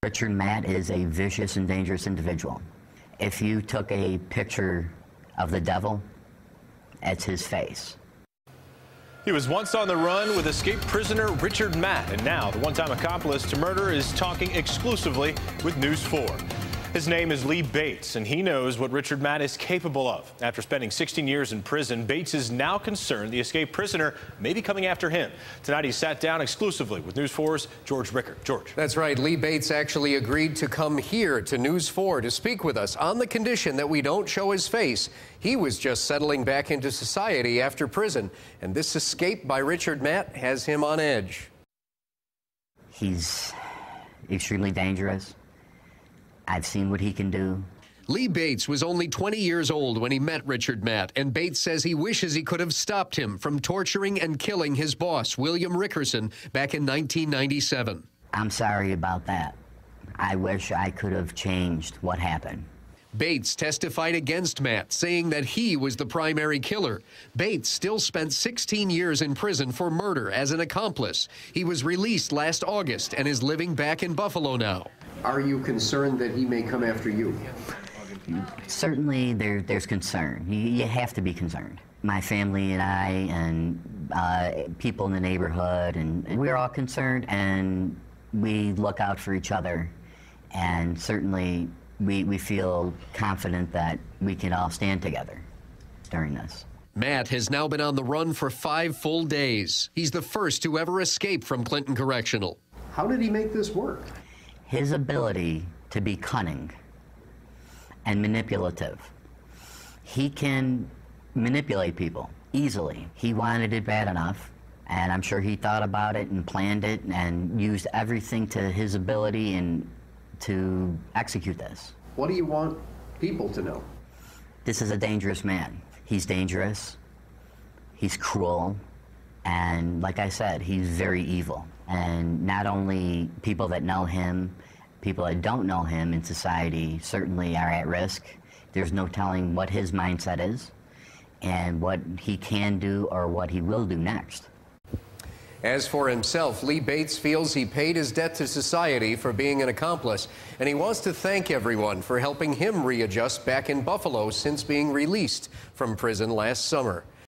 Richard Matt is a vicious and dangerous individual. If you took a picture of the devil, it's his face. He was once on the run with escaped prisoner Richard Matt, and now the one-time accomplice to murder is talking exclusively with News 4. His name is Lee Bates, and he knows what Richard Matt is capable of. After spending 16 years in prison, Bates is now concerned the escaped prisoner may be coming after him. Tonight, he sat down exclusively with News 4's George Rickert. George. That's right. Lee Bates actually agreed to come here to News 4 to speak with us on the condition that we don't show his face. He was just settling back into society after prison, and this escape by Richard Matt has him on edge. He's extremely dangerous. I've seen what he can do. Lee Bates was only 20 years old when he met Richard Matt, and Bates says he wishes he could have stopped him from torturing and killing his boss, William Rickerson, back in 1997. I'm sorry about that. I wish I could have changed what happened. Bates testified against Matt, saying that he was the primary killer. Bates still spent 16 years in prison for murder as an accomplice. He was released last August and is living back in Buffalo now. Are you concerned that he may come after you? Certainly there's concern. You have to be concerned. My family and I and people in the neighborhood, and we're all concerned, and we look out for each other, and certainly we feel confident that we can all stand together during this. Matt has now been on the run for 5 full days. He's the first to ever escape from Clinton Correctional. How did he make this work? His ability to be cunning and manipulative. He can manipulate people easily. He wanted it bad enough, and I'm sure he thought about it and planned it and used everything to his ability and to execute this. What do you want people to know? This is a dangerous man. He's dangerous, he's cruel, and like I said, he's very evil. And not only people that know him, people that don't know him in society certainly are at risk. There's no telling what his mindset is and what he can do or what he will do next. As for himself, Lee Bates feels he paid his debt to society for being an accomplice, and he wants to thank everyone for helping him readjust back in Buffalo since being released from prison last summer.